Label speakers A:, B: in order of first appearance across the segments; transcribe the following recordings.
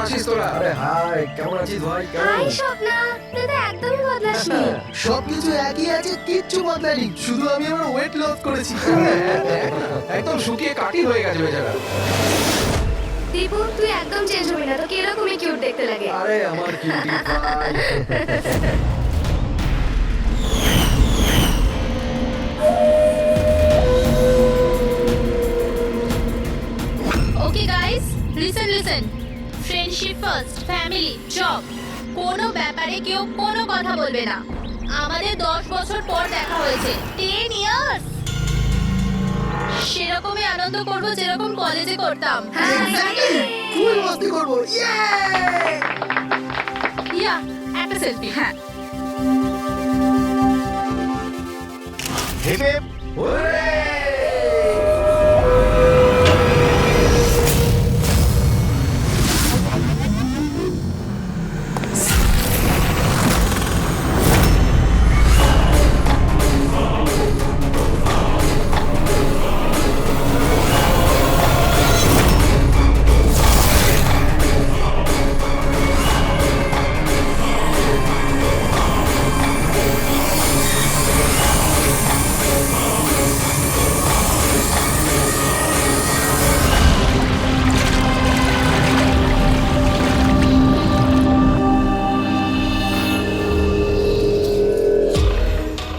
A: আছিস তোরা?
B: আরে হাই, কেমন আছিস ভাই?
C: হাই স্বপ্না, তুই তো একদমই বদলাসনি।
D: সবকিছু একই আছে, কিচ্ছু বদলায়নি, শুধু আমি আমার ওয়েট লস করেছি।
A: একদম শুকিয়ে কাটি হয়ে গেছে বেচারা।
C: দীপু, তুই একদম চেঞ্জ হবি না, তোকে এরকমই কিউট দেখতে লাগে।
B: আরে আমার কিউটি ভাই।
E: Okay guys, listen friendship first, family, job, কোনো ব্যাপারে কেউ কোনো কথা বলবে না। আমাদের 10 বছর পর দেখা হয়েছে, 10 ইয়ার্স। সেরকমই আনন্দ করবো যেরকম কলেজে করতাম।
D: ফুল মস্তি করবো,
E: ইয়া, একটা সেলফি। হ্যাঁ,
B: হেপে ওরে!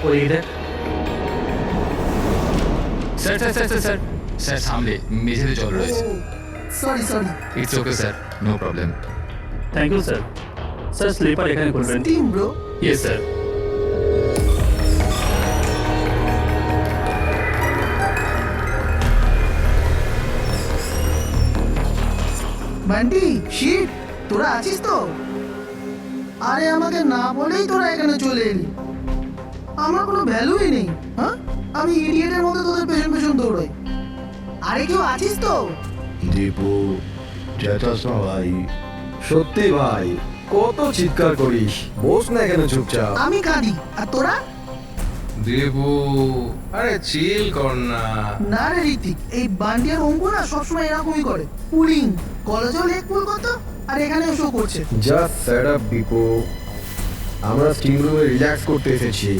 A: ওই দেখ sir sir sir sir sir sir সামনে মেঝেতে জল রয়েছে।
D: Sorry.
A: It's okay sir, no problem.
F: Thank you sir. Sir slipper এখানে করবেন।
D: Team bro,
A: yes sir.
D: Bunty, shit, তোরা আছিস তো? আরে আমাকে না বলেই তোরা এখানে চলে এলি। আমার কোনো ভ্যালুই নেই, হ্যাঁ? আমি ইডিয়েটের মতো তোদের পেছন পেছন দৌড়াই। আরে কেউ আছিস তো?
B: দীপু, চেতাস না ভাই। সত্যি ভাই, কত চিৎকার করিস, বস না এখানে চুপচাপ।
D: আমি কাঁদি, আর তোরা?
A: দেবু, আরে চিল কর না।
D: না রে ঋতিক, এই বান্টি আর অঙ্কু না সবসময় এরকমই করে। পুলিং, কলেজেও লেগ পুল করতো, আর এখানেও শো করছে।
B: জাস্ট সেট আপ দীপু, আমরা স্টিম রুমে রিল্যাক্স করতে এসেছি,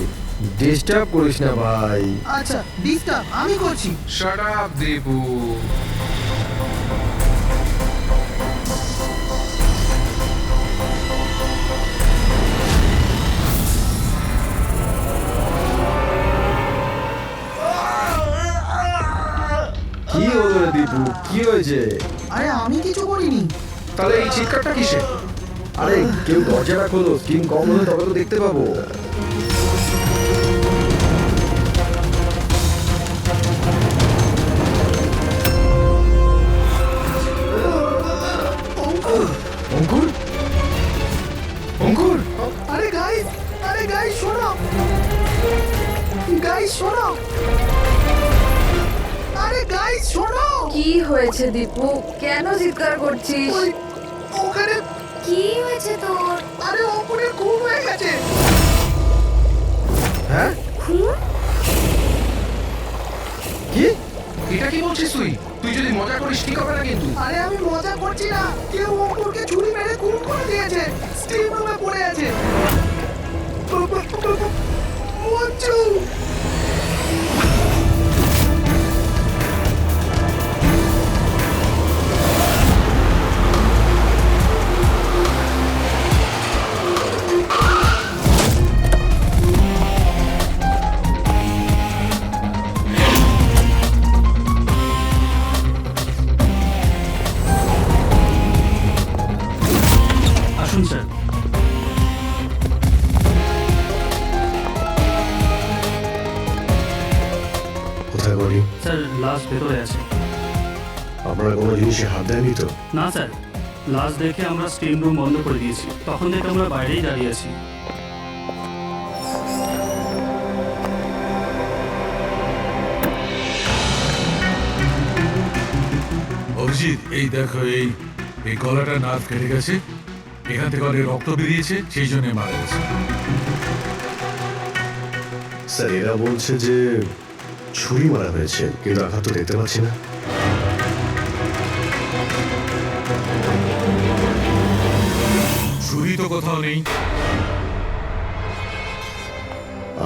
B: ডিস্টার্ব করিস না ভাই।
D: আচ্ছা, ডিস্টার্ব আমি করছি।
A: Shut up Debu.
B: কি হলো রে দীপু, কি হয়েছে?
D: আরে আমি কিছু করিনি।
A: তাহলে এই চিৎকারটা কিসে?
B: আরে কেউ দরজাটা খোলো, স্টিম কম হলে তবে তো দেখতে পাবো।
D: অঙ্কুর,
B: অঙ্কুর,
A: অঙ্কুর,
D: আরে গাইস শোনো, শোনো, আরে গাইস শোনো।
C: কি হয়েছে দীপু, কেন চিৎকার করছিস?
D: ওই ওখানে,
C: কি হয়েছে তোর?
D: আরে অঙ্কুরের খুন হয়ে গেছে।
B: হ্যাঁ?
C: খুন?
B: কি?
A: এটা কি বলছিস তুই? তুই যদি মজা করিস ঠিক হবে না কিন্তু।
D: আরে আমি মজা করছি না, কেউ অঙ্কুরকে ছুরি মেরে খুন করে দিয়েছে, স্টিম রুমে পড়ে আছে। মঞ্জু,
F: আসুন স্যার।
B: কোথায় বলি?
F: স্যার লাশ ভেতরে আছে।
B: আপনারা কোনো জিনিসে হাত দেয়নি তো?
F: না স্যার, লাশ দেখে আমরা স্টিম রুম বন্ধ করে দিয়েছি, তখন থেকে আমরা বাইরেই দাঁড়িয়ে আছি।
G: অভিজিৎ, এই দেখো, এই এই গলাটা নার্ভ কেটে গেছে, এখান থেকে অনেক রক্ত বেরিয়েছে, সেই জন্য মারা গেছে।
B: স্যার এরা বলছে যে ছুরি মারা হয়েছে, কিন্তু আঘাত তো দেখতে পাচ্ছি না।
G: ছুরি তো কোথাও নেই।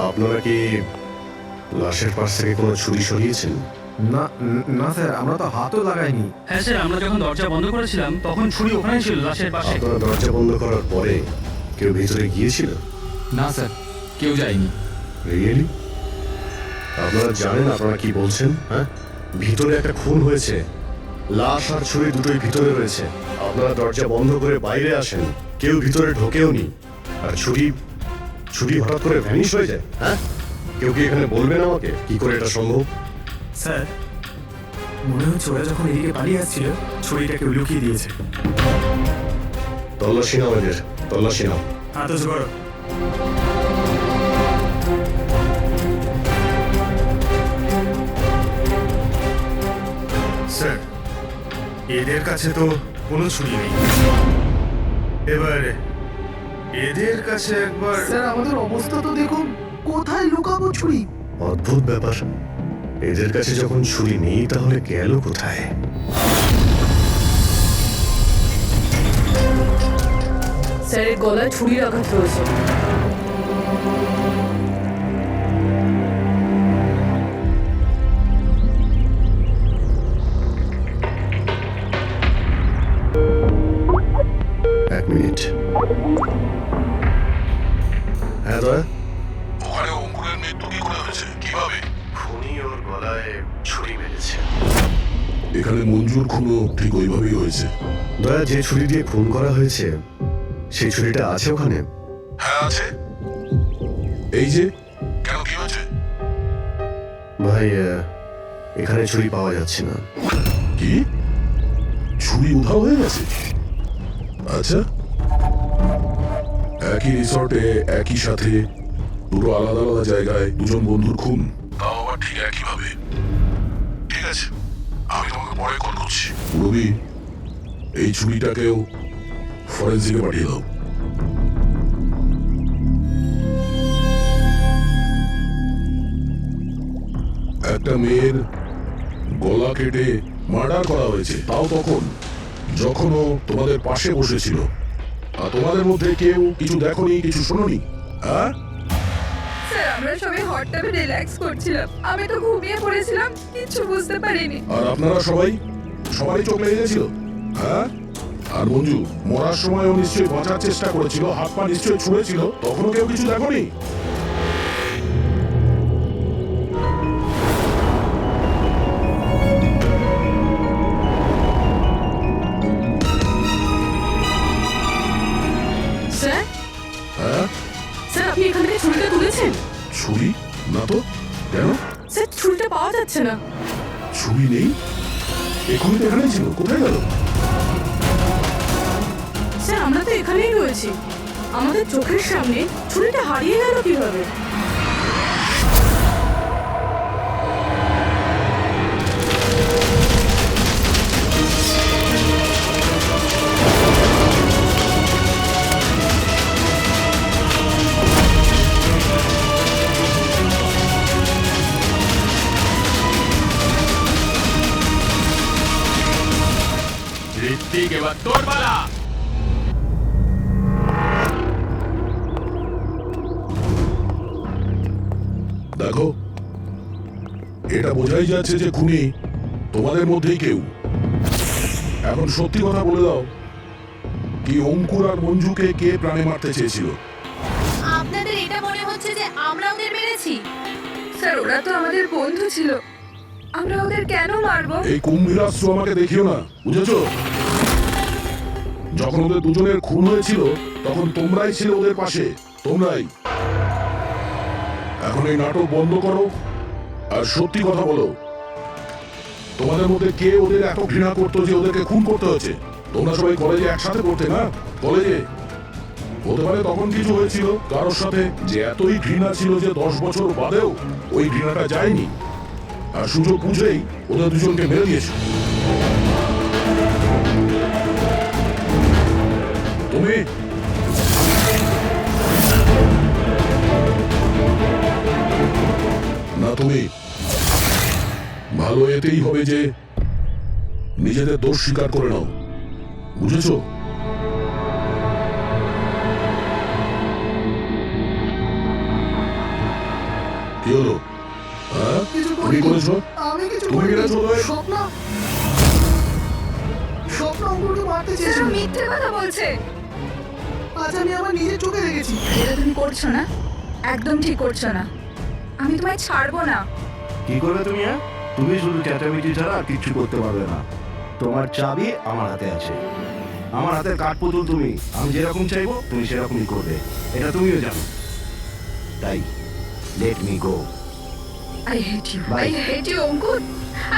H: আপনারা কি লাশের পাশ থেকে কোনো ছুরি সরিয়েছেন?
B: না না স্যার, আমরা তো হাতও লাগাইনি।
F: হ্যাঁ স্যার, আমরা যখন দরজা বন্ধ করেছিলাম তখন ছুরি ওখানে ছিল লাশের পাশে।
H: আপনারা দরজা বন্ধ করার পরে কেউ ভিতরে গিয়েছিল?
A: না স্যার, কেউ যায়নি।
H: রিয়েলি? আপনারা জানেন আপনারা কি বলছেন? হ্যাঁ, ভিতরে একটা খুন হয়েছে, লাশ আর ছুরি দুটোই ভিতরে রয়েছে। আপনারা দরজা বন্ধ করে বাইরে আসেন, কেউ ভিতরে ঢোকেও নি, আর ছুরি হঠাৎ করে ভ্যানিশ হয়ে যায়। হ্যাঁ, কেউ কি এখানে বলবেন আমাকে কি করে এটা সম্ভব?
I: স্যার, মনে হচ্ছে ওরা যখন এদিকে পালিয়ে আসছিল ছুরিটা কেউ লুকিয়ে দিয়েছে।
H: তল্লাশি নাও এদের, তল্লাশি নাও।
I: হাত উঁচু করো।
J: স্যার, এদের কাছে তো কোনো ছুরি নেই। এবার এদের কাছে একবার
D: স্যার আমাদের অবস্থা তো দেখুন, কোথায় লুকাবো ছুরি?
H: অদ্ভুত ব্যাপার, এদের কাছে যখন ছুরি নেই তাহলে গেল কোথায়?
K: স্যারের গলায় ছুরির আঘাত রয়েছে।
H: এক মিনিট। হ্যাঁ দয়া,
G: ওখানে অঙ্কুরের মৃত্যু কি করে হয়েছে, কিভাবে?
H: খুনি ওর গলায় ছুরি মেরেছে।
G: এখানে মঞ্জুর খুনও ঠিক ওইভাবেই হয়েছে।
H: দয়া, যে ছুরি দিয়ে খুন করা হয়েছে সেই ছুরিটা আছে ওখানে?
G: হ্যাঁ আছে। এই যে, কেন কি হয়েছে?
H: ভাই, এখানে ছুরি পাওয়া যাচ্ছে না।
G: কি? ছুরি উধাও হয়ে গেছে? আচ্ছা, একই রিসর্টে একই সাথে দুটো আলাদা আলাদা জায়গায় দুজন বন্ধুর খুন, তাও আবার ঠিক একইভাবে। ঠিক আছে, আমি তোমাকে পরে কল করছি। রবি, এই ছুরিটাকেও ফরেন্সিকে পাঠিয়ে দাও। একটা মেয়ের গলা কেটে মার্ডার করা হয়েছে, তাও তখন যখন ও তোমাদের পাশে বসেছিল। আর তোমাদের মধ্যে কেউ কিছু দেখোনি, কিছু শোনোনি? হ্যাঁ
K: স্যার, আমরা সবাই হট টাবে রিল্যাক্স করছিলাম। আমি তো ঘুমিয়ে পড়েছিলাম, কিছু বুঝতে পারিনি।
G: আর আপনারা সবাই চোখ লেগে গেছিল? হ্যাঁ, আর মঞ্জু মরার সময়ও নিশ্চয়ই বাঁচার চেষ্টা করেছিল, হাত পা নিশ্চয়ই ছুঁড়েছিল, তখনও কেউ কিছু দেখোনি?
K: স্যার,
G: হ্যাঁ,
K: স্যার আপনি এখান থেকে ছুরিটা তুলেছেন?
G: ছুরি না তো। কেন?
K: স্যার, ছুরিটা পাওয়া যাচ্ছে না।
G: ছুরি নেই? এখনই তো এখানেই ছিল, কোথায় গেল?
K: স্যার, আমরা তো এখানেই রয়েছি, আমাদের চোখের সামনে ছুরিটা হারিয়ে গেল কিভাবে?
A: ঋত্বিক, এবার তোর পালা।
G: দেখো, এটা বোঝাই যাচ্ছে যে খুনি তোমাদের মধ্যেই কেউ। এখন সত্যি কথা বলে দাও, কি অঙ্কুর আর মঞ্জুকে কে প্রাণে মারতে চেয়েছিল?
E: আপনাদের এটা মনে হচ্ছে যে আমরা ওদের মেরেছি?
K: স্যার, ওরা তো আমাদের বন্ধু ছিল, আমরা ওদের কেন মারবো?
G: এই কুম্ভীরাস্ত্র আমাকে দেখিও না, বুঝেছো? যখন ওদের দুজনের খুন হয়েছিল তখন তোমরাই ছিলে ওদের পাশে, তোমরাই। এখন এই নাটক বন্ধ করো আর সত্যি কথা বলো, তোমাদের মধ্যে কে ওদের এত ঘৃণা করতো যে ওদেরকে খুন করতে হয়েছে? তোমরা সবাই কলেজে একসাথে পড়তে না? কলেজে হতে পারে তখন কিছু হয়েছিল কারোর সাথে, যে এতই ঘৃণা ছিল যে 10 বছর বাদেও ওই ঘৃণাটা যায়নি, আর সুযোগ বুঝেই ওদের দুজনকে মেরে দিয়েছে। তুমি না, তুমি ভালো এতেই হবে যে নিজেদের দোষ স্বীকার করে নাও, বুঝেছো? কি হলো? হ্যাঁ
D: কিছু
G: তুমি
D: করিনি।
G: করেছো?
D: আমি কিছু
G: তুমি
D: করিনি।
G: করেছো ভাই?
D: স্বপ্ন স্বপ্ন অঙ্কুরকে মারতে
K: স্যার
D: চেয়েছিল।
K: ও মিথ্যে কথা বলছে।
D: আজ আমি আমার নিজের চোখে দেখেছি।
K: যেটা তুমি করছো না একদম ঠিক করছো না। আমি তোমায় ছাড়বো না।
B: কি করবে তুমি? তুমি শুধু চেঁচামেচি ছাড়া আর কিচ্ছু করতে পারবে না। তোমার চাবি আমার হাতে আছে। আমার হাতের কাঠপুতুল তুমি। আমি যেরকম চাইবো তুমি সেরকমই করবে, এটা তুমিও জানো। তাই let me go.
K: I hate you,
B: Bye.
K: I hate you Ankur,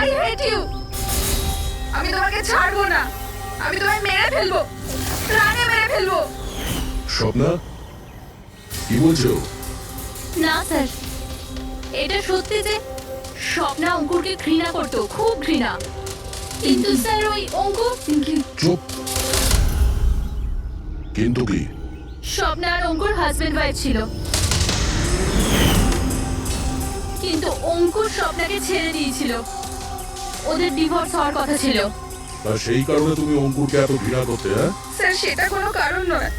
K: I hate you. আমি তোমাকে ছাড়বো না। আমি তোমায় মেরে ফেলবো, প্রাণে মেরে ফেলবো।
G: স্বপ্না কি বলছো?
E: না স্যার, এটা সত্যি যে স্বপ্না অঙ্কুরকে ঘৃণা করতো, খুব ঘৃণা। কিন্তু স্যার ওই অঙ্কুর
G: চুপ। কিন্তু কি?
E: স্বপ্না আর অঙ্কুর হাজবেন্ড ওয়াইফ ছিল, কিন্তু অঙ্কুর স্বপ্নাকে ছেড়ে দিয়েছিল। ওদের ডিভোর্স হওয়ার কথা ছিল।
G: আর সেই কারণে তুমি অঙ্কুরকে এত ঘৃণা করতে? হ্যাঁ
K: স্যার সেটা কোনো কারণ নয়।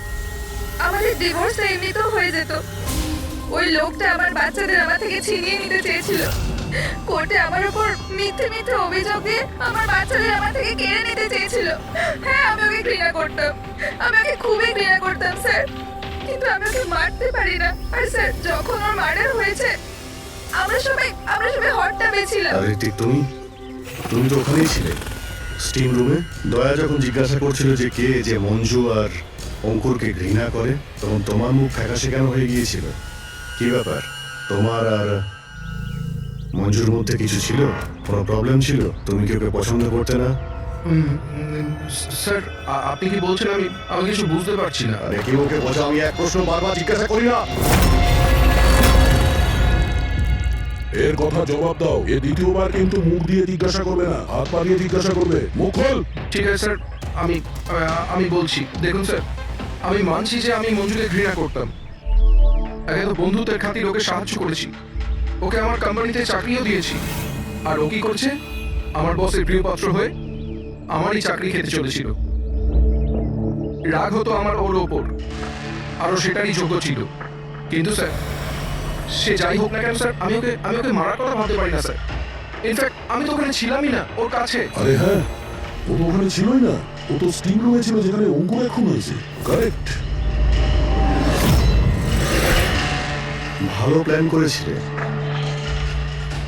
K: আমাদের ডিভোর্স এমনিতেও হয়ে যেত। ওই লোকটা আমার বাচ্চাদের আমার থেকে ছিনিয়ে নিতে চেয়েছিল। কোর্টে আমার উপর মিথ্যে মিথ্যে অভিযোগ দিয়ে আমার বাচ্চাদের আমার থেকে কেড়ে নিতে চেয়েছিল। হ্যাঁ আমি ওকে ঘৃণা করতাম, আমি ওকে খুবই ঘৃণা করতাম স্যার। কিন্তু আমি ওকে মারতে পারি না। আর স্যার যখন ওর মার্ডার হয়েছে আমরা সবাই হট টাবে ছিলাম।
H: আর ঋত্বিক, তুমি তুমি তো ওখানেই ছিলে, স্টিম রুমে। দয়া যখন জিজ্ঞাসা করছিল যে কে যে মঞ্জু আর অঙ্কুরকে ঘৃণা করে, তখন তোমার মুখ ফ্যাকাশে কেন হয়ে গিয়েছিল? কি ব্যাপার? তোমার আর মঞ্জুর মধ্যে কিছু ছিল? কোনো প্রবলেম ছিল? তুমি কি ওকে পছন্দ করতে না?
B: স্যার আপনি কি বলছেন? আমি কিছু বুঝতে পারছি না।
H: আরে কি ওকে বোঝা, আমি এক প্রশ্ন বারবার জিজ্ঞাসা করি না?
G: এর কথা জবাব দাও। এ দ্বিতীয়বার কিন্তু মুখ দিয়ে জিজ্ঞাসা করবে না, হাত পা দিয়ে জিজ্ঞাসা করবে। মুখ খোল।
B: ঠিক আছে স্যার, আমি বলছি। দেখুন স্যার, আমি মানছি যে আমি মঞ্জুকে ঘৃণা করতাম। আগে তো বন্ধুত্বের খাতির ওকে সাহায্য করেছি, ওকে আমার কোম্পানিতে চাকরিও দিয়েছি। আর ও কি করছে? আমার বসের প্রিয় পাত্র হয়ে আমারই চাকরি খেতে চলেছিল। রাগ হতো আমার ওর ওপর, আরও সেটারই যোগ্য ছিল। কিন্তু স্যার সে যাই হোক না কেন স্যার, আমি ওকে মারার কথা ভাবতে পারি না স্যার। ইনফ্যাক্ট আমি তো ওখানে ছিলামই না ওর কাছে।
G: আরে হ্যাঁ, ও তো ওখানে ছিলই না। ও তো স্টিম রুমে ছিল যেখানে অঙ্কুর খুন হয়েছে। কারেক্ট।
H: ভালো প্ল্যান করেছিলে,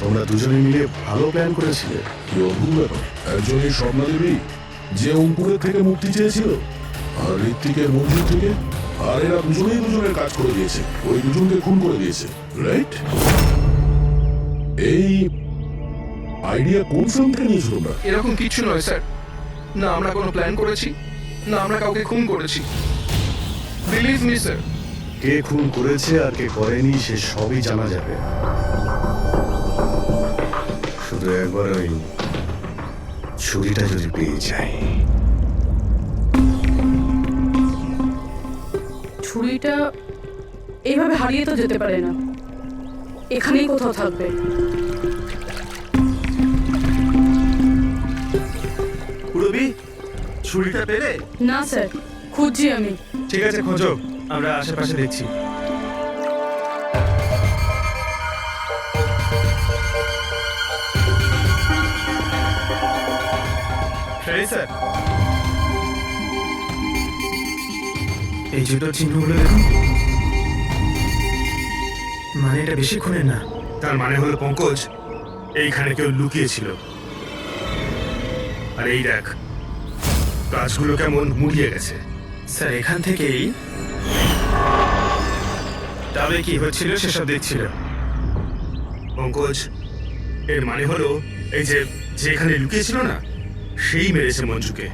H: তোমরা দুজনে মিলে ভালো প্ল্যান করেছিলে।
G: কি অদ্ভুত ব্যাপার। একজনই স্বপ্না দেবী যে অঙ্কুরের থেকে মুক্তি চেয়েছিল, আর ঋত্বিকের মঞ্জুর থেকে। আর এরা দুজনেই দুজনের কাজ করে দিয়েছে, ওই দুজনকে খুন করে দিয়েছে। রাইট? এই আইডিয়া কোন ফিল্ম থেকে নিয়েছো তোমরা?
B: এরকম কিছু নয় স্যার। না আমরা কোনো প্ল্যান করেছি, না আমরা কাউকে খুন করেছি। Believe me sir.
H: কে খুন করেছে আর কে করেনি সে সবই জানা যাবে। শুধু একবার ওই ছুরিটা যদি পেয়ে যাই।
L: ছুরিটা এইভাবে হারিয়ে তো যেতে পারে না, এখানেই কোথাও থাকবে।
I: পুরবি, ছুরিটা পেলে?
L: না স্যার, খুঁজছি আমি।
I: ঠিক আছে, খোঁজো, আমরা আশেপাশে দেখছি। স্যার, এই জুতোর চিহ্নগুলো দেখুন। মানে এটা বেশিক্ষণের না।
J: তার মানে হলো পঙ্কজ এইখানে কেউ লুকিয়েছিল। আর এই দেখ, গাছগুলো কেমন মুড়িয়ে গেছে।
I: স্যার এখান থেকেই তবে কি হচ্ছিল সেসব দেখছিল।
J: পঙ্কজ, এর মানে হলো এই যে যেখানে লুকিয়েছিল না, সেই মেরেছে মঞ্জুকে।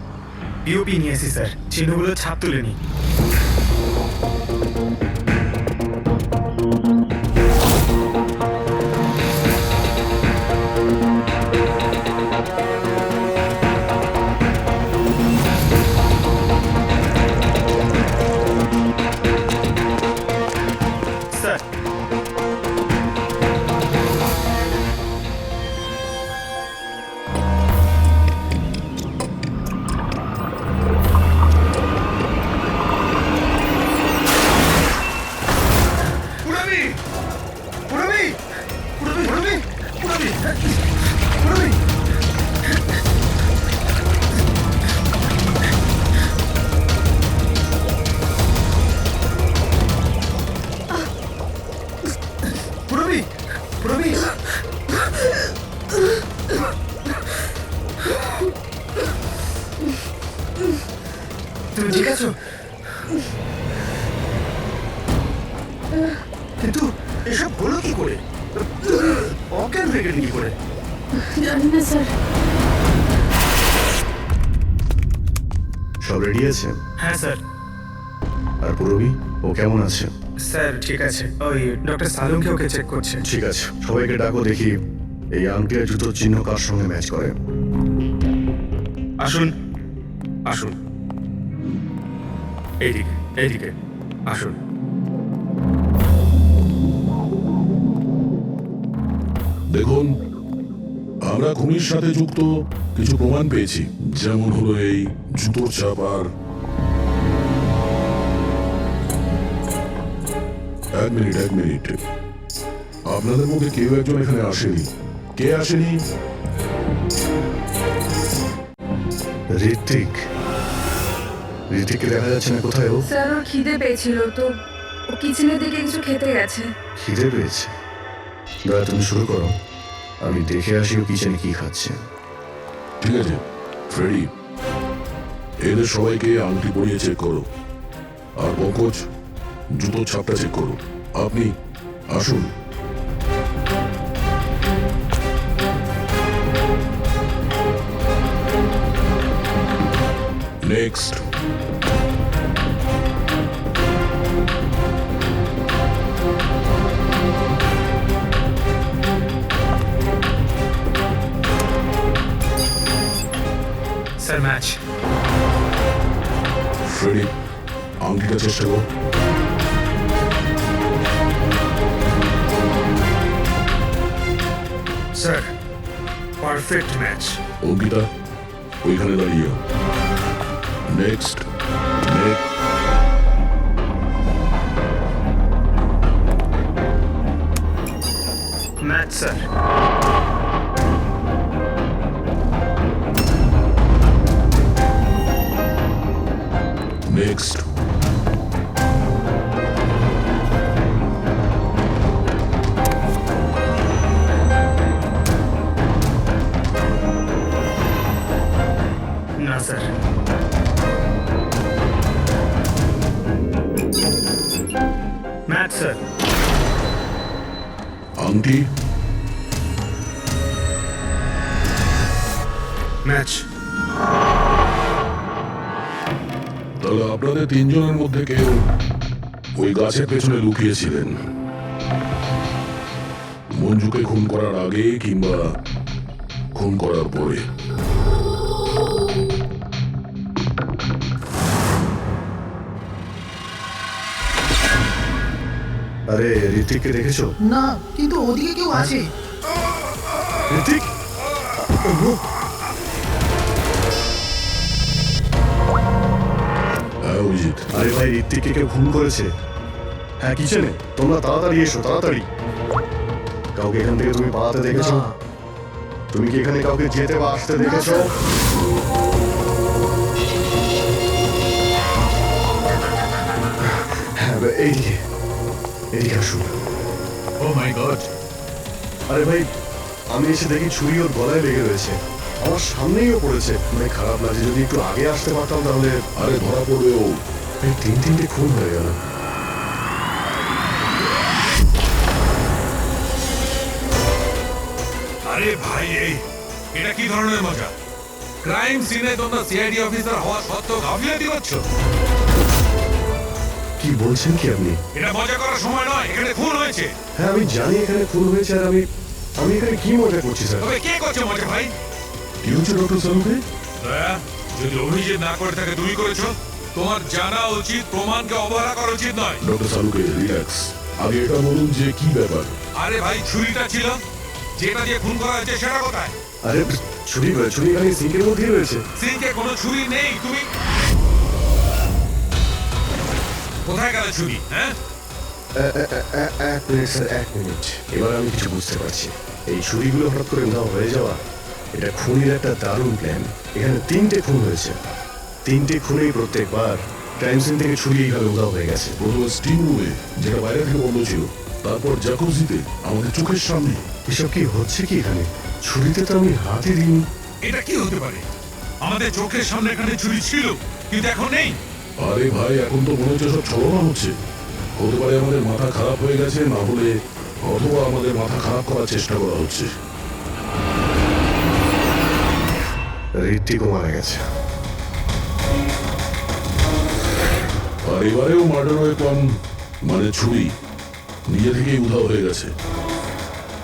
I: পিওপি নিয়ে আসি স্যার, চিহ্নগুলো ছাপ তুলে নি। স্যার তুমি ঠিক আছো? কিন্তু এসব হলো কি করে? অজ্ঞান হয়ে গেলেন কি করে?
L: জানি না স্যার।
H: সব রেডি আছে?
I: হ্যাঁ স্যার।
H: আর পুরবি ও কেমন আছে?
I: স্যার ঠিক আছে, ওই ডক্টর সালুমকে ওকে চেক করছে।
H: ঠিক আছে, সবাইকে ডাকো, দেখি এই আংটি আর জুতোর চিহ্ন কার সঙ্গে ম্যাচ করে।
J: আসুন আসুন, এইদিকে এইদিকে আসুন।
G: দেখুন, আমরা খুনির সাথে যুক্ত কিছু প্রমাণ পেয়েছি, যেমন হলো এই জুতোর ছাপ। আর এক মিনিট, আপনাদের মধ্যে কেউ একজন এখানে আসেনি। কে আসেনি?
H: ঋতিককে দেখা যাচ্ছে না, কোথায় ও?
K: স্যার ওর খিদে পেয়েছিল তো ও কিচেনের দিকে কিছু খেতে গেছে।
H: খিদে পেয়েছে? দাদা তুমি শুরু করো, আমি দেখে আসি ও কিচেনে কি খাচ্ছে।
G: ঠিক আছে ফ্রেডি, এদের সবাইকে আংটি পরিয়ে চেক করো। আর পঙ্কজ, জুতোর ছাপটা চেক করো। আপনি আসুন। নেক্সট।
I: Sir match.
G: ফ্রেডি, আংটিটা চেষ্টা করো।
J: Sir perfect match.
G: অঙ্কিতা, ওইখানে দাঁড়িয়ে। নেক্সট।
J: Match sir.
G: নেক্সট।
J: না স্যার। Match sir.
G: আংটি।
J: ম্যাচ।
G: তাহলে আপনাদের তিনজনের মধ্যে কেউ ওই গাছের পেছনে লুকিয়েছিলেন, মঞ্জুকে খুন করার আগে কিংবা খুন করার পরে।
H: আরে ঋতিককে দেখেছো?
D: না, কিন্তু ওদিকে কেউ আছে।
H: ঋতিক,
G: হ্যাঁ অভিজিৎ।
H: আরে ভাই, ঋতিককে কেউ খুন করেছে। হ্যাঁ কিচেনে, তোমরা তাড়াতাড়ি এসো, তাড়াতাড়ি। কাউকে এখান থেকে তুমি পালাতে দেখেছো? তুমি কি এখানে কাউকে যেতে বা আসতে দেখেছো? হ্যাঁ এইদিকে আসুন।
G: ও মাই গড!
H: আরে ভাই, আমি এসে দেখি ছুরি ওর গলায় লেগে রয়েছে, আমার সামনেইও পড়েছে। মানে খারাপ লাগে, যদি একটু আগে আসতে পারতাম তাহলে।
G: আরে ধরা পড়বে ও।
H: এই তিনটে খুন হয়ে গেল।
M: আরে ভাই, এটা কি ধরনের মজা? ক্রাইম সিনে তোমরা সিআইডি অফিসার হওয়া সত্ত্বেও গাফিলতি করছো।
H: কি বলছেন কি আপনি?
M: এটা মজা করার সময় নয়, এখানে খুন হয়েছে।
H: হ্যাঁ আমি জানি এখানে খুন হয়েছে, আর আমি এখানে কি মজা করছি স্যার?
M: তবে কে করছে মজা ভাই?
G: কি হচ্ছে ডক্টর সালুকে?
M: দয়া, যদি অভিযোগ না করে থাকে তুমি করেছো, তোমার জানা উচিত প্রমাণকে অবহেলা করা উচিত নয়।
G: ডক্টর সালুকে রিল্যাক্স, আগে এটা বলুন যে কি ব্যাপার।
M: আরে ভাই, ছুরিটা ছিল, যেটা দিয়ে খুন করা হয়েছে সেটা কোথায়?
H: আরে ছুরি এখানে সিঙ্কের মধ্যেই রয়েছে।
M: সিঙ্কে কোনো ছুরি নেই। তুমি কোথায় গেলে ছুরি? হ্যাঁ,
H: এক মিনিট স্যার, এক মিনিট। এবার আমি কিছু বুঝতে পারছি। এই ছুরিগুলো হঠাৎ করে উধাও হয়ে যাওয়া, এটা খুনির একটা দারুণ প্ল্যান। এখানে তিনটে খুন হয়েছে, তিনটে খুনেই প্রত্যেকবার ক্রাইম সিন থেকে ছুরি এইভাবে উধাও হয়ে গেছে।
G: প্রথমে স্টিম রুমে, যেটা বাইরে থেকে বন্ধ ছিল, তারপর জাকুজিতে, আমাদের চোখের সামনে।
H: এসব কি হচ্ছে কি এখানে? ছুরিতে তো আমি হাতই দিইনি।
M: এটা কি হতে পারে? আমাদের চোখের সামনে এখানে চুরি ছিল, কিন্তু এখন নেই।
G: আরে ভাই, এখন তো মনে হচ্ছে সব ছলনা হচ্ছে। হতে পারে আমাদের মাথা খারাপ হয়ে গেছে, না হলে অথবা আমাদের মাথা খারাপ করার চেষ্টা করা হচ্ছে।
H: ঋত্বিকও মারা গেছে।
G: আর এবারেও মার্ডার ওয়েপন মানে ছুরি নিজে থেকেই উধাও হয়ে গেছে।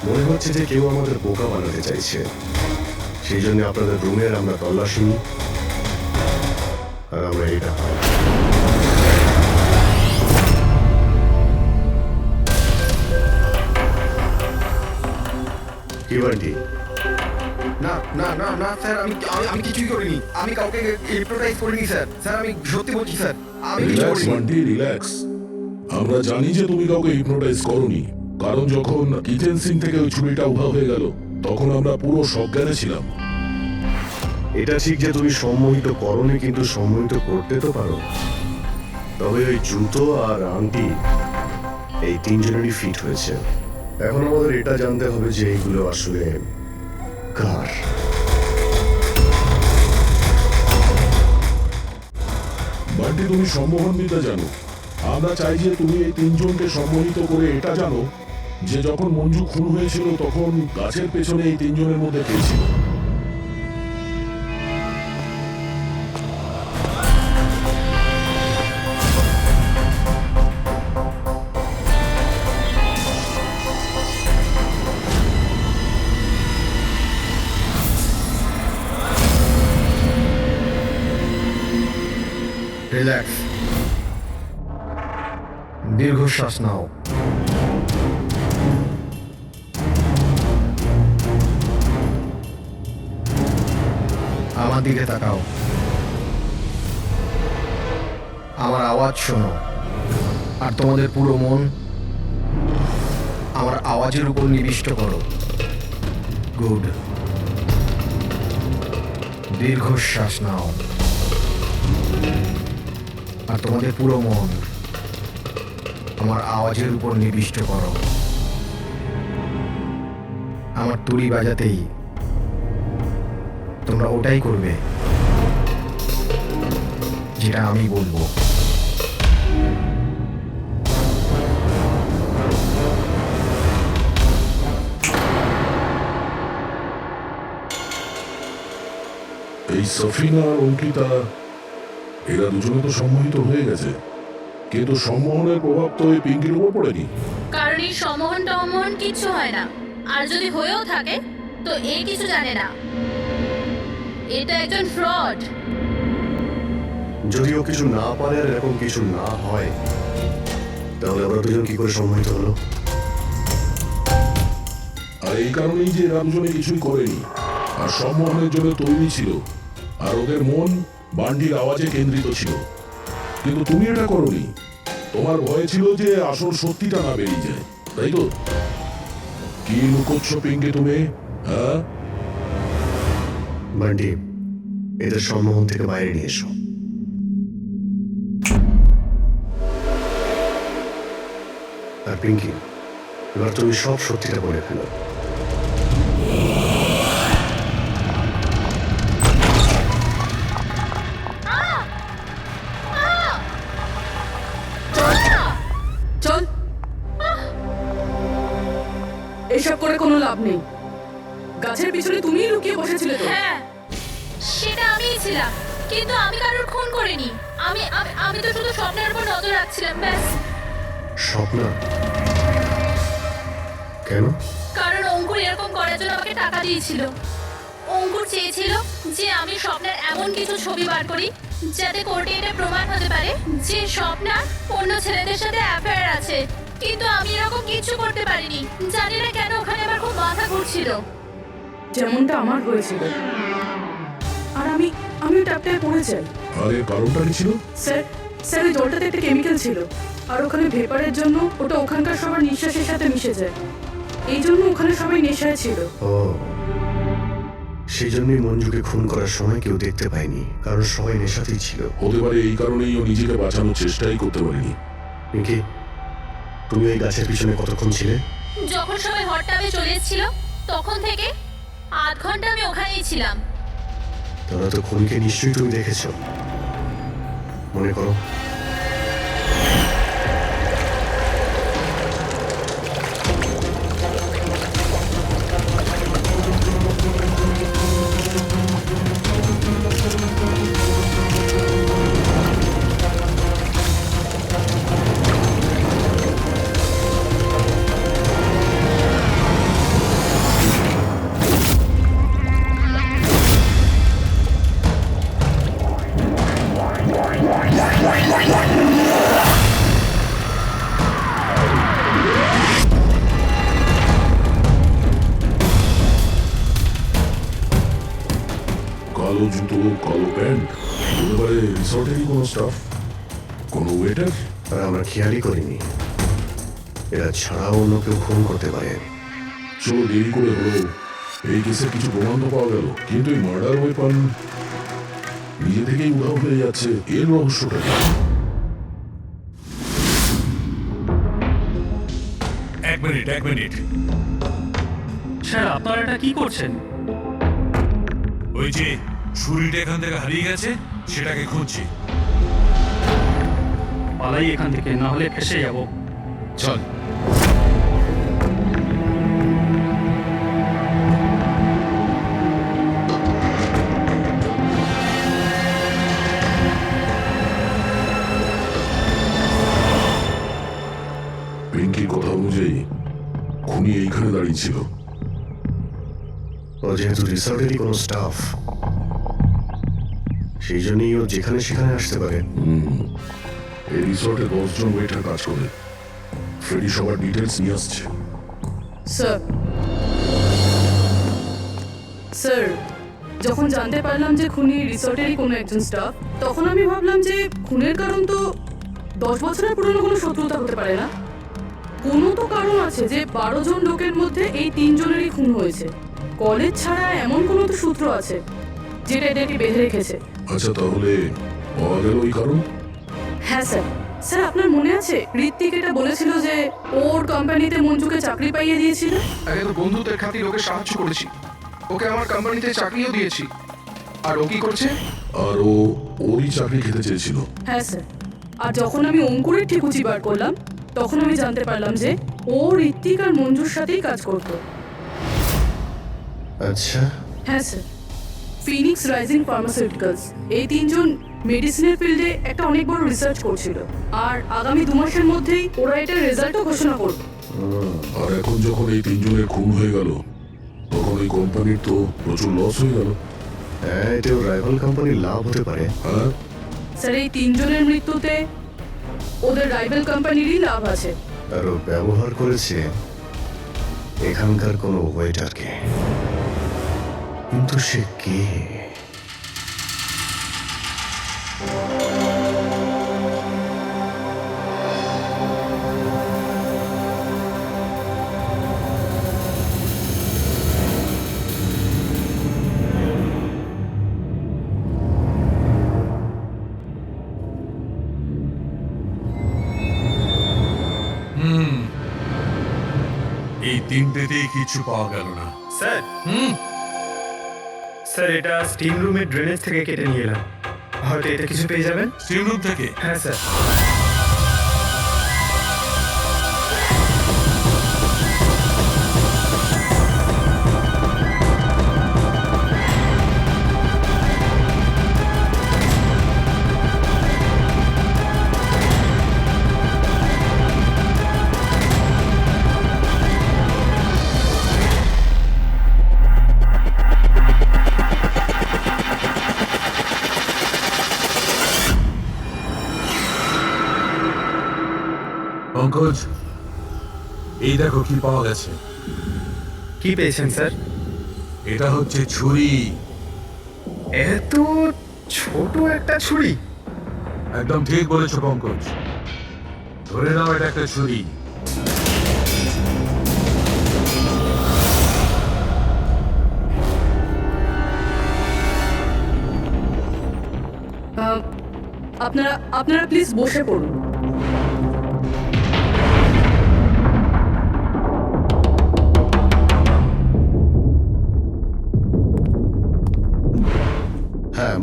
H: মনে হচ্ছে যে কেউ আমাদের বোকা বানাতে চাইছে। সেই জন্য আপনাদের রুমের আমরা তল্লাশি নিই, আর আমরা এটা পাই। কি বান্টি?
B: না না না না স্যার, আমি কিছুই করিনি। আমি কাউকে হিপনোটাইজ করিনি স্যার। স্যার আমি সত্যি বলছি স্যার, আমি কিছু
G: রিল্যাক্স
B: করিনি।
G: বান্টি, রিল্যাক্স। আমরা জানি যে তুমি কাউকে হিপনোটাইজ করোনি, কারণ যখন কিচেন সিং থেকে ওই ছুরিটা উধাও হয়ে গেল তখন আমরা পুরো সজ্ঞানে ছিলাম।
H: এটা ঠিক যে তুমি সম্মোহিত করোনি, কিন্তু সম্মোহিত করতে তো পারো। তবে ওই জুতো আর আংটি এই তিনজনেরই ফিট হয়েছে। এখন আমাদের এটা জানতে হবে যে এইগুলো আসলে কার।
G: বান্টি, তুমি সম্মোহন বিদ্যা জানো। আমরা চাই যে তুমি এই তিনজনকে সম্মোহিত করে এটা জানো যে যখন মঞ্জু খুন হয়েছিল তখন গাছের পেছনে এই তিনজনের মধ্যে কে ছিল।
B: রিল্যাক্স, দীর্ঘশ্বাস নাও। আমার দিকে তাকাও, আমার আওয়াজ শোনো, আর তোমাদের পুরো মন আমার আওয়াজের উপর নিবিষ্ট করো। গুড। দীর্ঘশ্বাস নাও, আর তোমাদের পুরো মন আমার আওয়াজের উপর নিবিষ্ট করো। আমার তুড়ি বাজাতেই তোমরা ওটাই করবে যেটা আমি বলবো।
G: এই সফিনা আর অঙ্কিতা এরা দুজনে তো সম্মোহিত হয়ে গেছে, কিন্তু সম্মোহনের প্রভাব তো এই পিঙ্কির উপর পড়েনি।
E: কারণ এই সম্মোহন টমোহন কিচ্ছু হয় না, আর যদি হয়েও থাকে তো এ কিছু জানে না। এটা একজন ফ্রড।
H: যদিও কিছু না পারে আর এরকম কিছু না হয়, তাহলে ওরা দুজন কি করে সম্মোহিত হলো?
G: আর এই কারণেই যে এরা দুজনে কিছুই করেনি, আর সম্মোহনের জন্য তৈরি ছিল, আর ওদের মন বান্ডির আওয়াজে কেন্দ্রিত ছিল। কিন্তু তুমি এটা করোনি, তোমার ভয় ছিল যে আসল সত্যিটা না বেরিয়ে যায়, তাই তো? কি লুকোচ্ছ পিঙ্কি তুমি, হ্যাঁ?
H: বান্টি, এদের সম্মোহন থেকে বাইরে নিয়ে এসো। আর পিঙ্কি, এবার তুমি সব সত্যিটা বলে ফেলো।
L: চল, এসব করে কোনো লাভ নেই। গাছের পিছনে তুমিই লুকিয়ে বসেছিলে তো?
E: হ্যাঁ, সেটা আমিই ছিলাম, কিন্তু আমি কারোর খুন করিনি। আমি আমি আমি তো শুধু স্বপ্নের উপর নজর রাখছিলাম, ব্যাস।
H: স্বপ্না? কেন?
E: কারণ অঙ্কুর এরকম করার জন্য আমাকে টাকা দিয়েছিল। অঙ্কুর চেয়েছিল যে আমি স্বপ্নের এমন কিছু ছবি বার করি যাতে কোর্টে এটা প্রমাণ হতে পারে যে স্বপ্নার অন্য ছেলেদের সাথে অ্যাফেয়ার আছে। কিন্তু আমি এরকম কিছু করতে পারিনি। জানি না কেন ওখানে আমার খুব মাথা ঘুরছিল।
L: যেমনটা আমার হয়েছিল। আর আমি ট্যাপটায় পড়ে যাই।
G: আরে কারণটা কি ছিল?
L: স্যার ওই জলটাতে একটা কেমিক্যাল ছিল, আর ওখানে ভেপারের জন্য ওটা ওখানকার সবার নিঃশ্বাসের সাথে মিশে যায়। এই জন্য ওখানে সবাই নেশায় ছিল।
H: ও, সেই জন্যই মঞ্জুকে খুন করার সময় কেউ দেখতে পায়নি, কারণ সবাই নেশাতেই ছিল।
G: হতে পারে এই কারণেই ও নিজেকে বাঁচানোর চেষ্টাই করতে পারেনি।
H: পিঙ্কি, তুমি এই গাছের পিছনে কতক্ষণ ছিলে?
E: যখন সবাই হট টাবে চলে এসেছিল তখন থেকে 8 ঘন্টা আমি ওখানেই ছিলাম।
H: তোরা তো খুনকে নিশ্চয়ই তুমি দেখেছ, মনে করো।
G: কালো জুতো, কালো প্যান্ট, এবারে রিসর্টেরই কোনো স্টাফ, কোনো ওয়েটার।
H: আর আমরা খেয়ালই করিনি এরা ছাড়াও অন্য কেউ খুন করতে পারে।
G: চলো, দেরি করে হলো, এই কেসের কিছু প্রমাণ তো পাওয়া গেল, কিন্তু এই মার্ডার ওয়েপন নিজে থেকেই উধাও হয়ে যাচ্ছে, এর রহস্যটা কি?
M: এক মিনিট
F: স্যার আপনারা এটা কি করছেন?
M: ওই যে ছুরিটা এখান থেকে হারিয়ে গেছে সেটাকে খুঁজছি।
F: পালাই এখান থেকে, না হলে ফেসে যাব।
A: চল।
G: পিঙ্কির কথা অনুযায়ী খুনি এইখানে দাঁড়িয়ে ছিল।
H: ও যেহেতু রিসর্টেরই কোনো স্টাফ, সেই জন্যই ও যেখানে সেখানে আসতে পারে।
G: এই রিসর্টে 10 জন ওয়েটার কাজ করে। ফ্রেডি সবার ডিটেলস নিয়ে আসছে।
L: স্যার, যখন জানতে পারলাম যে খুনি রিসর্টেরই কোনো একজন স্টাফ, তখন আমি ভাবলাম যে খুনের কারণ তো 10 বছরের পুরনো কোনো শত্রুতা হতে পারে না। কোনো তো কারণ আছে যে 12 জন লোকের মধ্যে এই 3 জনেরই খুন হয়েছে। কলেজ ছাড়া এমন কোনো তো সূত্র আছে যেটা এটাকে বেঁধে রেখেছে।
G: আচ্ছা, তাহলে পাওয়া গেল ওই কারণ?
L: হ্যাঁ স্যার। স্যার, আপনার মনে আছে ঋত্বিক এটা বলেছিল যে ওর কোম্পানিতে মঞ্জুকে চাকরি পাইয়ে দিয়েছিল?
B: আগে তো বন্ধুত্বের খাতির ওকে সাহায্য করেছি, ওকে আমার কোম্পানিতে চাকরিও দিয়েছি। আর ও কি করছে?
G: আর ও ওরই চাকরি খেতে চেয়েছিল।
L: হ্যাঁ স্যার। আর যখন আমি অঙ্কুরের ঠিকুচি বার করলাম, তখন আমি জানতে পারলাম যে ও ঋত্বিক আর মঞ্জুর সাথেই কাজ করতো।
H: আচ্ছা।
L: হ্যাঁ স্যার। ফিনিক্স রাইজিং ফার্মাসিউটিক্যালস, এই 3 জন মেডিসিনের ফিল্ডে একটা অনেক বড় রিসার্চ করছিল, আর আগামী 2 মাসের মধ্যেই ওরা এটার রেজাল্টও ঘোষণা করবে।
G: আর এখন যখন এই 3 জনের খুন হয়ে গেল, তখন ওই কোম্পানির তো প্রচুর লস হয়ে গেল।
H: হ্যাঁ, এতেও রাইভাল কোম্পানির লাভ হতে পারে।
G: হ্যাঁ
L: স্যার, এই 3 জনের মৃত্যুতে ওদের রাইভাল কোম্পানিরই লাভ আছে।
H: আর ও ব্যবহার করেছে এখানকার কোনো ওয়েটারকে। কিন্তু সে কে?
M: এই তিনটেতেই কিছু পাওয়া গেল না।
I: স্যার, স্যার এটা স্টিম রুমের ড্রেনেজ থেকে কেটে নিয়ে এলাম, হয়তো এটা কিছু পেয়ে যাবেন।
M: স্টিম রুম থেকে?
I: হ্যাঁ স্যার।
M: পঙ্কজ, এই দেখো কি পাওয়া গেছে।
I: কি পেয়েছেন স্যার?
M: এটা হচ্ছে ছুরি।
I: এত ছোট একটা ছুরি?
M: একদম ঠিক বলেছো পঙ্কজ, ধরে নাও এটা একটা ছুরি।
L: আপনারা প্লিজ বসে পড়ুন।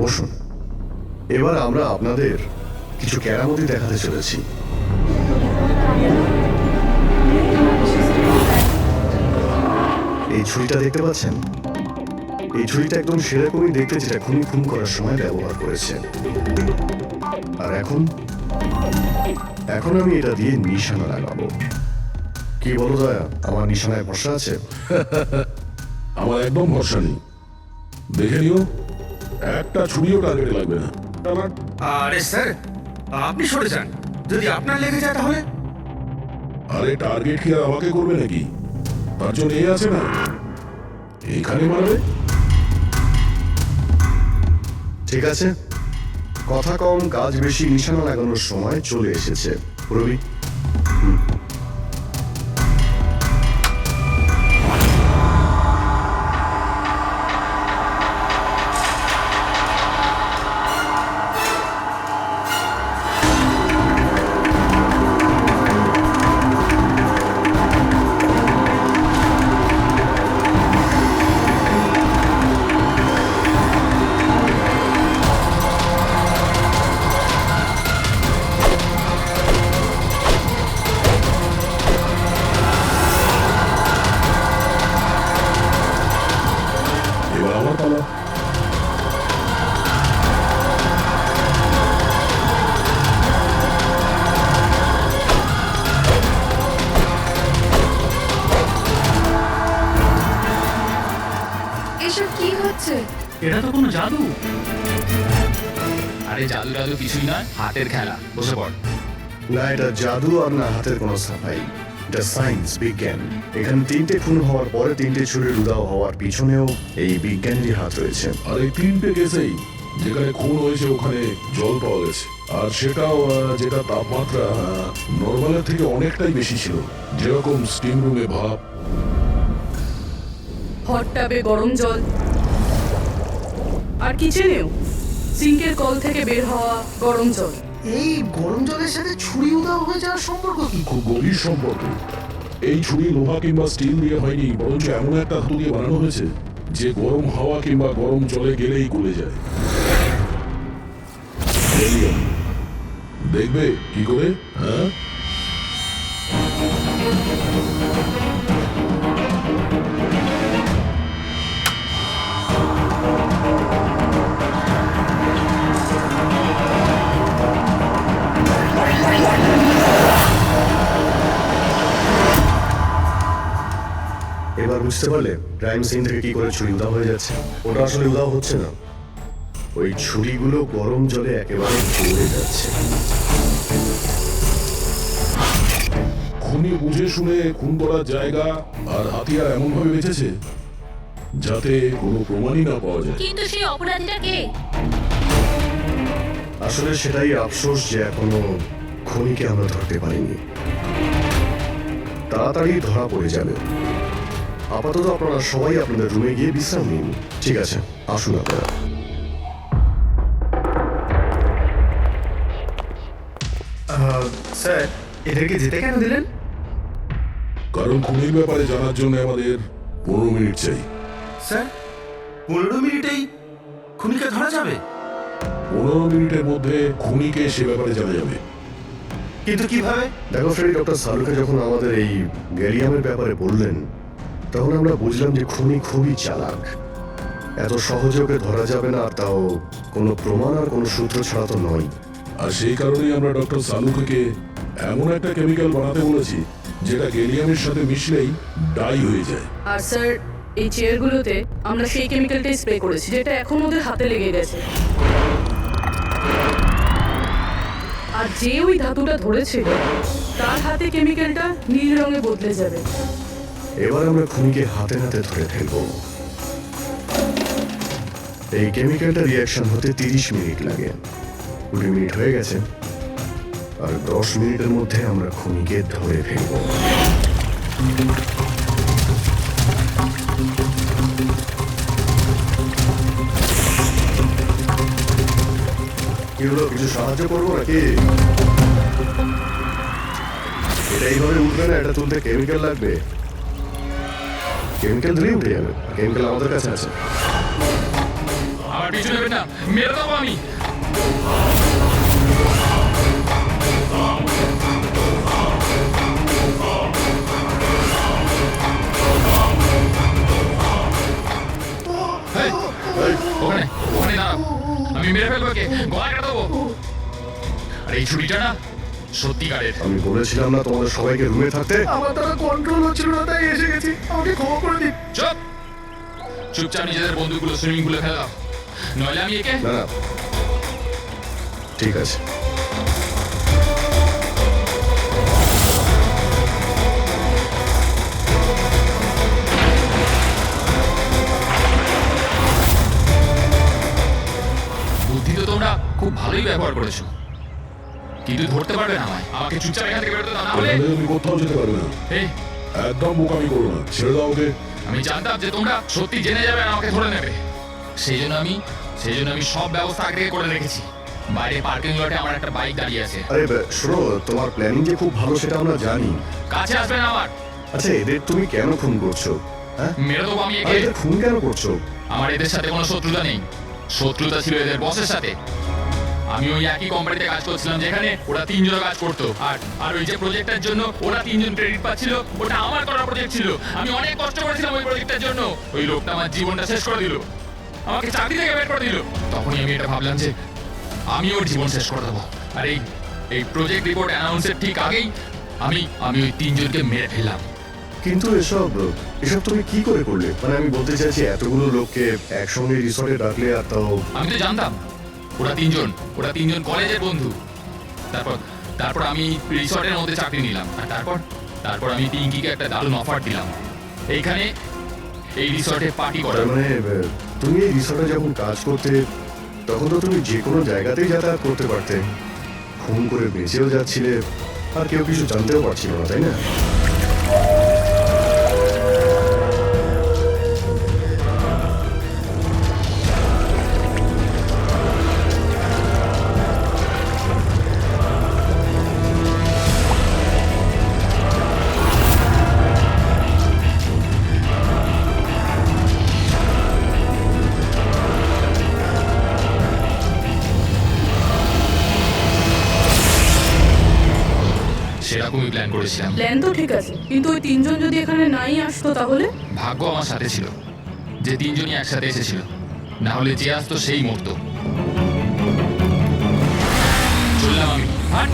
H: বসুন। এবার আমরা আপনাদের কিছু কেরামতি দেখাতে চলেছি। এই ছুরিটা দেখতে পাচ্ছেন? এই ছুরিটা একদম সেরকমই দেখতে যেটা খুনি খুন করার সময় ব্যবহার করেছে। আর এখন আমি এটা দিয়ে নিশানা লাগাবো। কি বলো দয়া, আমার নিশানায় ভরসা আছে?
G: আমার একদম ভরসা নেই। দেখে নিও, একটা ছুরিও টার্গেটে লাগবে না।
J: আরে স্যার, আপনি সরে যান, যদি আপনার লেগে যায় তাহলে?
G: আরে টার্গেট কি আর আমাকে করবে নাকি? তার জন্য এ আছে না, এইখানে মারবে।
H: ঠিক আছে, কথা কম কাজ বেশি, নিশানা লাগানোর সময় চলে এসেছে। রবি,
G: এবার আমার পালা।
K: এসব কি হচ্ছে?
F: এটা তো কোনো জাদু।
A: আরে জাদু টাদু কিছুই নয়, হাতের খেলা। বসে পড়।
H: না এটা জাদু আর না হাতের কোনো সাফাই, এটা সায়েন্স, বিজ্ঞান। এখানে 3টে খুন হওয়ার পরে 3টে ছুরির উদাও হওয়ার পিছনেও এই বিজ্ঞানেরই হাত রয়েছে।
G: আর এই 3টে কেসেই যেখানে খুন হয়েছে ওখানে জল পাওয়া গেছে, আর সেটাও যেটা তাপমাত্রা নর্মালের থেকে অনেকটাই বেশি ছিল, যেরকম স্টিম রুমে ভাপ।
L: হট টাবে গরম জল, আর কিচেনেও সিঙ্কের কল থেকে বের হওয়া গরম জল।
D: এই গরম জলের সাথে ছুরি উদাও হয়ে যাওয়ার সম্পর্ক কি?
G: খুব গভীর সম্পর্ক। এই ছুরি লোহা কিংবা স্টিল দিয়ে হয়নি, বরঞ্চ এমন একটা ধাতু দিয়ে বানানো হয়েছে যে গরম হাওয়া কিংবা গরম জলে গেলেই গলে যায়। দেখবে কি করে? হ্যাঁ,
H: এবার বুঝতে পারলে ক্রাইম সিন থেকে কি করে ছুরি উদাও হয়ে যাচ্ছে? ওটা আসলে উদাও হচ্ছে না, ওই ছুরিগুলো গরম জলে একেবারে জ্বলে যাচ্ছে।
G: খুনি বুঝে শুনে খুন করার জায়গা আর হাতিয়ার এমন ভাবে বেঁচেছে যাতে কোনো প্রমাণই না পাওয়া যায়।
E: কিন্তু সেই অপরাধীটা কে?
H: আসলে সেটাই আফসোস যে এখনো খুনিকে আমরা ধরতে পারিনি। তাড়াতাড়ি ধরা পড়ে যাবে। আপাতত আপনারা সবাই আপনাদের রুমে গিয়ে বিশ্রাম নিন। ঠিক আছে, আসুন আপনারা।
J: স্যার, এদেরকে যেতে কেন দিলেন?
G: কারণ খুনির ব্যাপারে জানার জন্য আমাদের 15 মিনিট চাই।
J: স্যার, 15 মিনিটেই খুনিকে ধরা যাবে?
G: 15 মিনিটের মধ্যে খুনিকে সে ব্যাপারে জানা যাবে।
J: কিন্তু কিভাবে?
H: দেখো ফ্রেন্ড, ডক্টর সালুকে যখন আমাদের এই গ্যালিয়ামের ব্যাপারে বললেন, তখন আমরা বুঝলাম যে খুনি খুবই চালাক। এত সহজে ওকে ধরা যাবে না, আর তাও কোনো প্রমাণ আর কোনো সূত্র ছাড়া তো নয়।
G: আর সেই কারণেই আমরা ডক্টর সালুকে এমন একটা কেমিক্যাল বানাতে বলেছি যেটা গ্যালিয়ামের সাথে মিশলেই ডাই হয়ে যায়।
L: আর স্যার, এই চেয়ারগুলোতে আমরা সেই কেমিক্যালটাই স্প্রে করেছি যেটা এখন ওদের হাতে লেগে গেছে। আর যে ওই ধাতুটা ধরেছিল তার হাতে কেমিক্যালটা নীল রঙে বদলে যাবে।
H: এবার আমরা খুনিকে হাতে হাতে ধরে ফেলবো। এই কেমিক্যালটা রিয়াকশন হতে 30 মিনিট লাগে। 20 মিনিট হয়ে গেছে, আর 10 মিনিটের মধ্যে আমরা খুনিকে ধরে ফেলবো। কি হলো, কিছু সাহায্য করবো নাকি? এটা এইভাবে উঠবে না, এটা তুলতে কেমিক্যাল লাগবে। কেমিক্যাল দিলেই উঠে যাবে, কেমিক্যাল আমাদের কাছে আছে।
A: আমার আমার পিছু নেবেন না, মেরে দেবো আমি। এই, ওখানে ওখানে দাঁড়াও, আমি মেরে ফেলবো একে, গলা কেটে দেবো। আর এই ছুরিটা না সত্যিকারের।
H: আমি বলেছিলাম না তোমাদের সবাইকে রুমে থাকতে?
B: আমার দ্বারা কন্ট্রোল হচ্ছিল না, তাই এসে গেছি। আমাকে ক্ষমা করে দিন।
A: চুপ, চুপচাপ নিজেদের বন্ধুগুলো সুইমিং পুলে ফেলে দাও, নইলে আমি একে।
H: না না, ঠিক আছে।
A: বুদ্ধি তো তোমরা খুব ভালোই ব্যবহার করেছো, কিন্তু ধরতে পারবে না আমায়। আমাকে চুপচাপ এখান থেকে বেরোতে দাও, না হলে
G: তুমি কোথাও যেতে পারবে না।
A: এই,
G: একদম বোকামি করো না, ছেড়ে দাও ওকে।
A: আমি জানতাম যে তোমরা সত্যি জেনে যাবে আর আমাকে ধরে নেবে, সেই জন্য আমি সব ব্যবস্থা আগে থেকে করে রেখেছি। বাইরে পার্কিং লটে আমার একটা বাইক দাঁড়িয়ে আছে।
H: আরে শোনো, তোমার প্ল্যানিং যে খুব ভালো সেটা আমরা জানি।
A: কাছে আসবে না আমার।
H: আচ্ছা, এদের তুমি কেন খুন করছো? হ্যাঁ,
A: মেরে দেবো আমি
H: আর
A: একে।
H: এদের খুন কেন করছো?
A: আমার এদের সাথে কোনো শত্রুতা নেই, শত্রুতা ছিল এদের বসের সাথে। আমি ওই একই কোম্পানিতে কাজ করছিলাম যেখানে ওরা 3 জন কাজ করতো, আর ওই যে প্রজেক্টের জন্য ওরা 3 জন ক্রেডিট পাচ্ছিল, ওটা আমার করা প্রজেক্ট ছিল। আমি অনেক কষ্ট করেছিলাম ওই প্রজেক্টের জন্য। ওই লোকটা আমার জীবনটা শেষ করে দিল, আমাকে চাকরি থেকে বের করে দিল। তখনই আমি এটা ভাবলাম যে আমি ওর জীবন শেষ করে দেবো। আর এই প্রজেক্ট রিপোর্ট অ্যানাউন্সের ঠিক আগেই আমি ওই 3 জনকে মেরে ফেললাম।
H: কিন্তু এসব তুমি কি করে করলে? মানে আমি বলতে চাইছি, এতগুলো লোককে একসঙ্গে রিসর্টে ডাকলে, আর তাও।
A: আমি তো জানতাম ওরা 3 জন কলেজের বন্ধু। তারপর আমি রিসর্টের মধ্যে চাকরি নিলাম, আর তারপর আমি পিঙ্কিকে একটা দারুণ অফার দিলাম, এইখানে এই রিসর্টে পার্টি করার।
H: মানে তুমি এই রিসর্টে যখন কাজ করতে, তখন তো তুমি যে কোনো জায়গাতেই যাতায়াত করতে পারতে, খুন করে বেঁচেও যাচ্ছিলে, আর কেউ কিছু জানতেও পারছিল না, তাই না?
A: সেরকমই প্ল্যান করেছিলাম।
L: প্ল্যান তো ঠিক আছে, কিন্তু ওই 3 জন যদি এখানে নাই আসতো তাহলে?
A: ভাগ্য আমার সাথে ছিল যে 3 জনই একসাথে এসেছিল, না হলে যে আসতো সেই মরতো। চললাম আমি। হাট।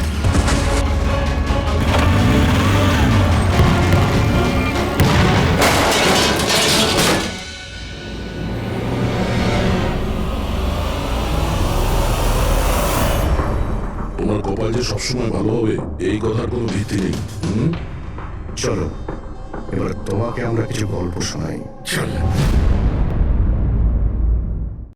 G: তোমার কপাল যে সবসময় ভালো হবে এই কথার কোনো ভিত্তি নেই।
H: চলো, এবার তোমাকে আমরা কিছু গল্প শোনাই।
B: চল।